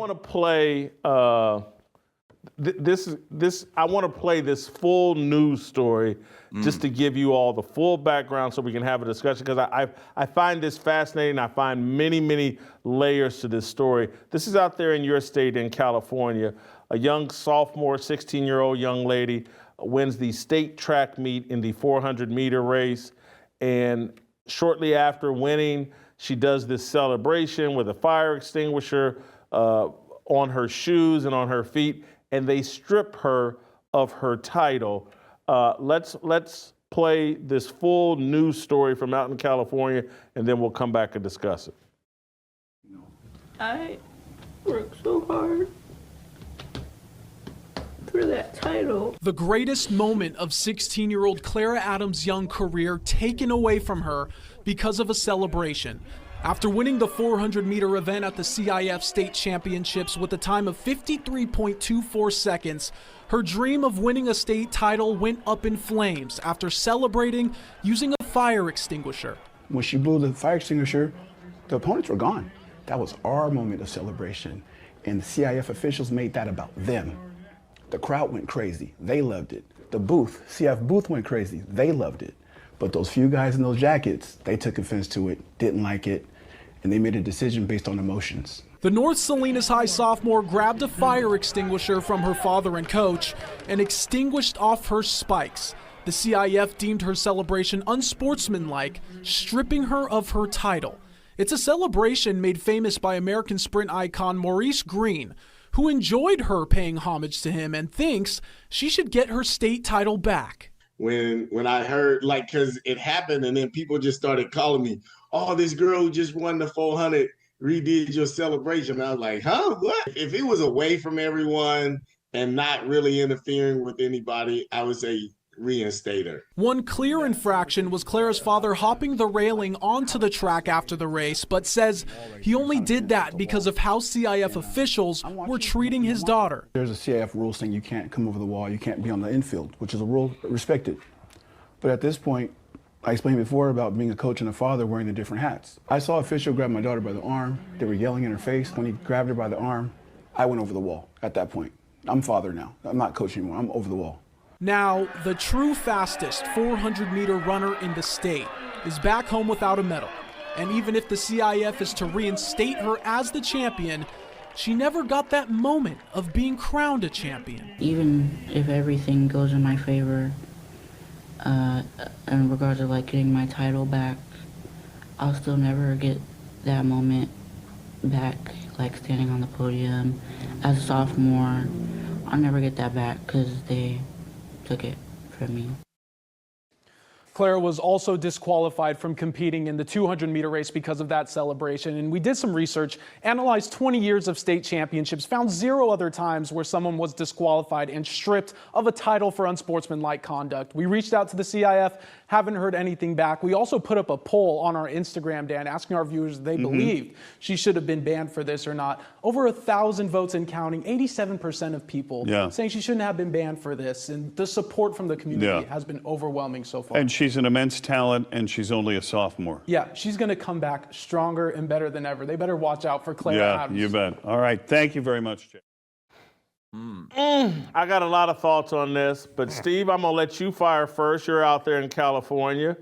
want to play I want to play this full news story just to give you all the full background so we can have a discussion, because I find this fascinating. I find many layers to this story. This is out there in your state in California. A young sophomore, 16-year-old young lady wins the state track meet in the 400-meter race. And shortly after winning, she does this celebration with a fire extinguisher on her shoes and on her feet, and they strip her of her title. Let's play this full news story from out in California, and then we'll come back and discuss it. I worked so hard for that title. The greatest moment of 16-year-old Clara Adams' young career taken away from her because of a celebration. After winning the 400-meter event at the CIF State Championships with a time of 53.24 seconds, her dream of winning a state title went up in flames after celebrating using a fire extinguisher. When she blew the fire extinguisher, the opponents were gone. That was our moment of celebration, and the CIF officials made that about them. The crowd went crazy. They loved it. The booth, CIF booth, went crazy. They loved it. But those few guys in those jackets, they took offense to it, didn't like it, and they made a decision based on emotions. The North Salinas High sophomore grabbed a fire extinguisher from her father and coach and extinguished off her spikes. The CIF deemed her celebration unsportsmanlike, stripping her of her title. It's a celebration made famous by American sprint icon Maurice Green, who enjoyed her paying homage to him and thinks she should get her state title back. When I heard, like, because it happened and then people just started calling me, oh, this girl who just won the 400 redid your celebration. I was like, huh, what? If it was away from everyone and not really interfering with anybody, I would say reinstate her. One clear infraction was Clara's father hopping the railing onto the track after the race, but says he only did that because of how CIF officials were treating his daughter. There's a CIF rule saying you can't come over the wall, you can't be on the infield, which is a rule respected. But at this point, I explained before about being a coach and a father wearing the different hats. I saw an official grab my daughter by the arm. They were yelling in her face. When he grabbed her by the arm, I went over the wall at that point. I'm father now. I'm not coach anymore. I'm over the wall. Now, the true fastest 400-meter runner in the state is back home without a medal. And even if the CIF is to reinstate her as the champion, she never got that moment of being crowned a champion. Even if everything goes in my favor, in regards to like getting my title back, I'll still never get that moment back, like standing on the podium as a sophomore. I'll never get that back because they took it from me. Clara was also disqualified from competing in the 200-meter race because of that celebration. And we did some research, analyzed 20 years of state championships, found 0 other times where someone was disqualified and stripped of a title for unsportsmanlike conduct. We reached out to the CIF, haven't heard anything back. We also put up a poll on our Instagram, Dan, asking our viewers if they believed she should have been banned for this or not. Over 1,000 votes and counting, 87% of people saying she shouldn't have been banned for this. And the support from the community has been overwhelming so far. And she's an immense talent, and she's only a sophomore. Yeah, she's going to come back stronger and better than ever. They better watch out for Clara Adams. You bet. All right. Thank you very much, Jay. I got a lot of thoughts on this, but Steve, I'm going to let you fire first. You're out there in California.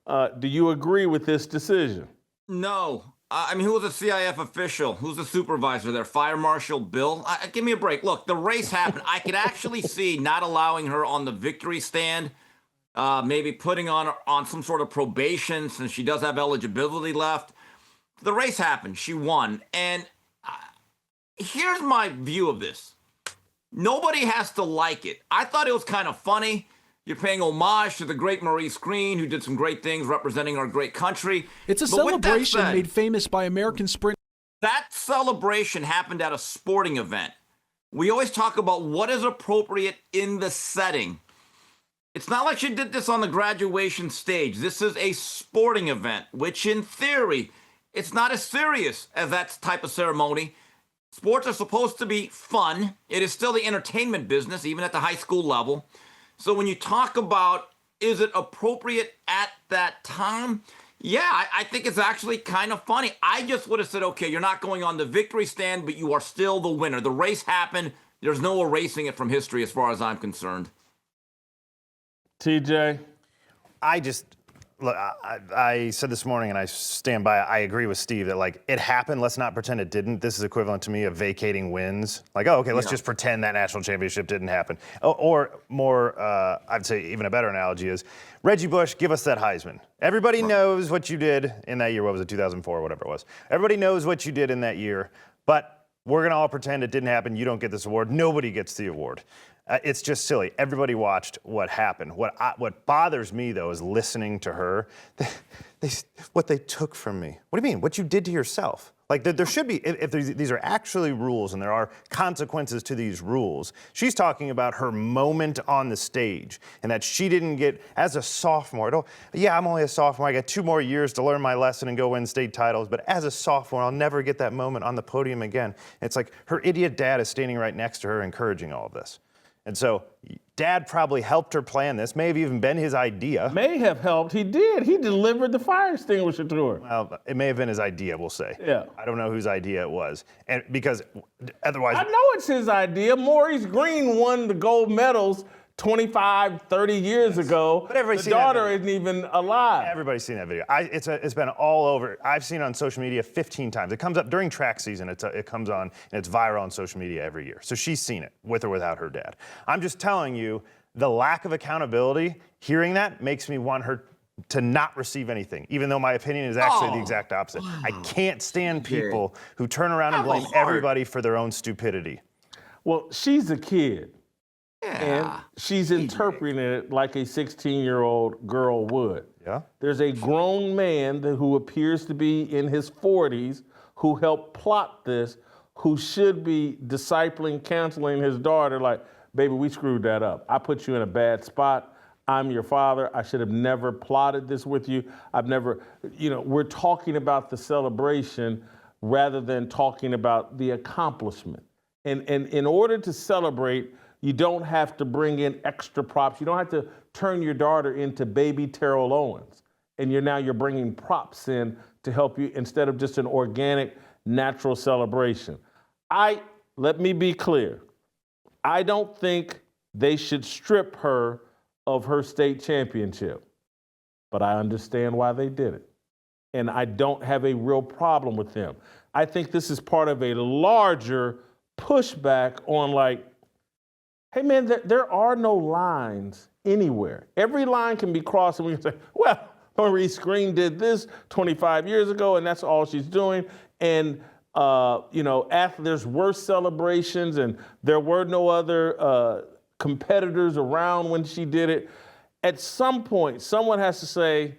Do you agree with this decision? No. I mean, who was a CIF official? Who's the supervisor there? Fire Marshal Bill? Give me a break. Look, the race happened. I could actually see not allowing her on the victory stand, maybe putting on some sort of probation since she does have eligibility left. The race happened. She won. And here's my view of this. Nobody has to like it. I thought it was kind of funny. You're paying homage to the great Maurice Green, who did some great things representing our great country. It's a celebration made famous by American sprint. That celebration happened at a sporting event. We always talk about what is appropriate in the setting. It's not like she did this on the graduation stage. This is a sporting event, which in theory, it's not as serious as that type of ceremony. Sports are supposed to be fun. It is still the entertainment business, even at the high school level. So when you talk about, is it appropriate at that time? Yeah, I think it's actually kind of funny. I just would have said, okay, you're not going on the victory stand, but you are still the winner. The race happened. There's no erasing it from history as far as I'm concerned. TJ? Look, I said this morning, and I stand by it, I agree with Steve that, like, it happened. Let's not pretend it didn't. This is equivalent to me of vacating wins. Like, oh, okay, let's just pretend that national championship didn't happen. Or more, I'd say even a better analogy is, Reggie Bush, give us that Heisman. Everybody knows what you did in that year. What was it, 2004 or whatever it was. Everybody knows what you did in that year, but we're going to all pretend it didn't happen. You don't get this award. Nobody gets the award. It's just silly. Everybody watched what happened. What bothers me, though, is listening to her. What they took from me. What do you mean? What you did to yourself? Like, there should be, if these are actually rules and there are consequences to these rules, she's talking about her moment on the stage and that she didn't get, as a sophomore, I'm only a sophomore. I got 2 more years to learn my lesson and go win state titles, but as a sophomore, I'll never get that moment on the podium again. And it's like her idiot dad is standing right next to her encouraging all of this. And so Dad probably helped her plan this, may have even been his idea. May have helped. He did. He delivered the fire extinguisher to her. Well, it may have been his idea, we'll say. Yeah. I don't know whose idea it was. And because otherwise... I know it's his idea. Maurice Green won the gold medals 25, 30 years ago. But everybody's the seen that daughter video. isn't even alive. Everybody's seen that video. It's been all over. I've seen it on social media 15 times. It comes up during track season. It comes on, and it's viral on social media every year. So she's seen it, with or without her dad. I'm just telling you, the lack of accountability, hearing that makes me want her to not receive anything, even though my opinion is actually the exact opposite. I can't stand people who turn around and blame everybody for their own stupidity. Well, she's a kid. And Yeah. she's interpreting it like a 16-year-old girl would. Yeah. There's a grown man who appears to be in his 40s who helped plot this, who should be discipling, counseling his daughter like, baby, we screwed that up. I put you in a bad spot. I'm your father. I should have never plotted this with you. I've never, we're talking about the celebration rather than talking about the accomplishment. And in order to celebrate, you don't have to bring in extra props. You don't have to turn your daughter into baby Terrell Owens. And you're bringing props in to help you instead of just an organic, natural celebration. Let me be clear. I don't think they should strip her of her state championship, but I understand why they did it. And I don't have a real problem with them. I think this is part of a larger pushback on hey man, there are no lines anywhere. Every line can be crossed and we can say, well, Maurice Green did this 25 years ago and that's all she's doing. And, there's worse celebrations and there were no other competitors around when she did it. At some point, someone has to say,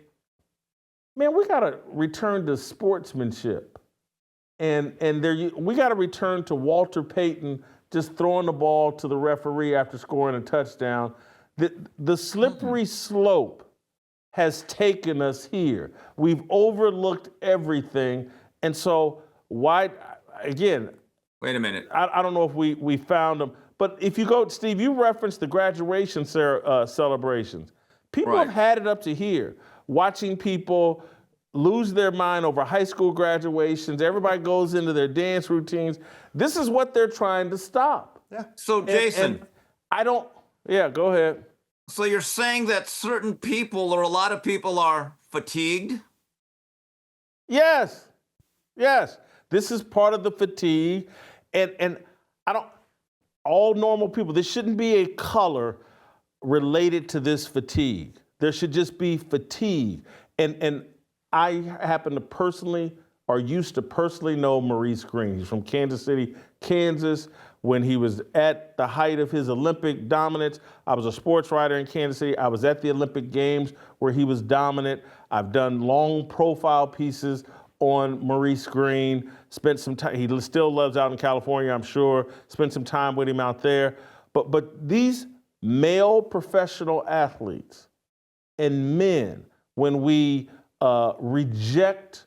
man, we gotta return to sportsmanship. And we gotta return to Walter Payton just throwing the ball to the referee after scoring a touchdown. The slippery slope has taken us here. We've overlooked everything. And so why, again, Wait a minute. I don't know if we found them, but if you go, Steve, you referenced the graduation celebrations. People have had it up to here, watching people lose their mind over high school graduations. Everybody goes into their dance routines. This is what they're trying to stop. Yeah. So, Jason. Go ahead. So you're saying that certain people or a lot of people are fatigued? Yes. This is part of the fatigue. And all normal people, there shouldn't be a color related to this fatigue. There should just be fatigue. And I happen to personally, or used to personally know Maurice Green. He's from Kansas City, Kansas. When he was at the height of his Olympic dominance, I was a sports writer in Kansas City. I was at the Olympic Games where he was dominant. I've done long profile pieces on Maurice Green, spent some time, he still lives out in California, I'm sure, spent some time with him out there. But these male professional athletes and men, when we reject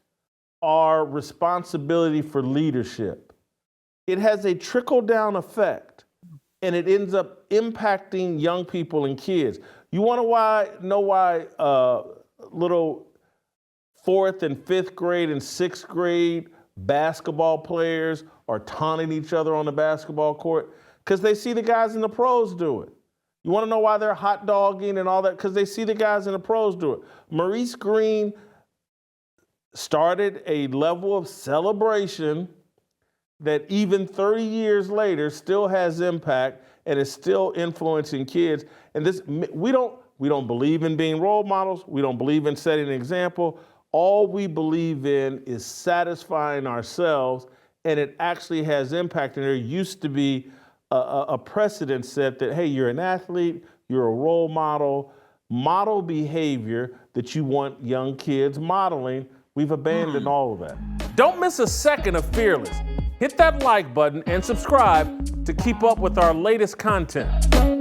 our responsibility for leadership, it has a trickle-down effect, and it ends up impacting young people and kids. You want to know why little 4th and 5th grade and 6th grade basketball players are taunting each other on the basketball court? Because they see the guys in the pros do it. You want to know why they're hot dogging and all that? Because they see the guys in the pros do it. Maurice Green started a level of celebration that even 30 years later still has impact and is still influencing kids. And this, we don't believe in being role models. We don't believe in setting an example. All we believe in is satisfying ourselves, and it actually has impact. And there used to be a precedent set that, hey, you're an athlete, you're a role model, model behavior that you want young kids modeling. We've abandoned all of that. Don't miss a second of Fearless. Hit that like button and subscribe to keep up with our latest content.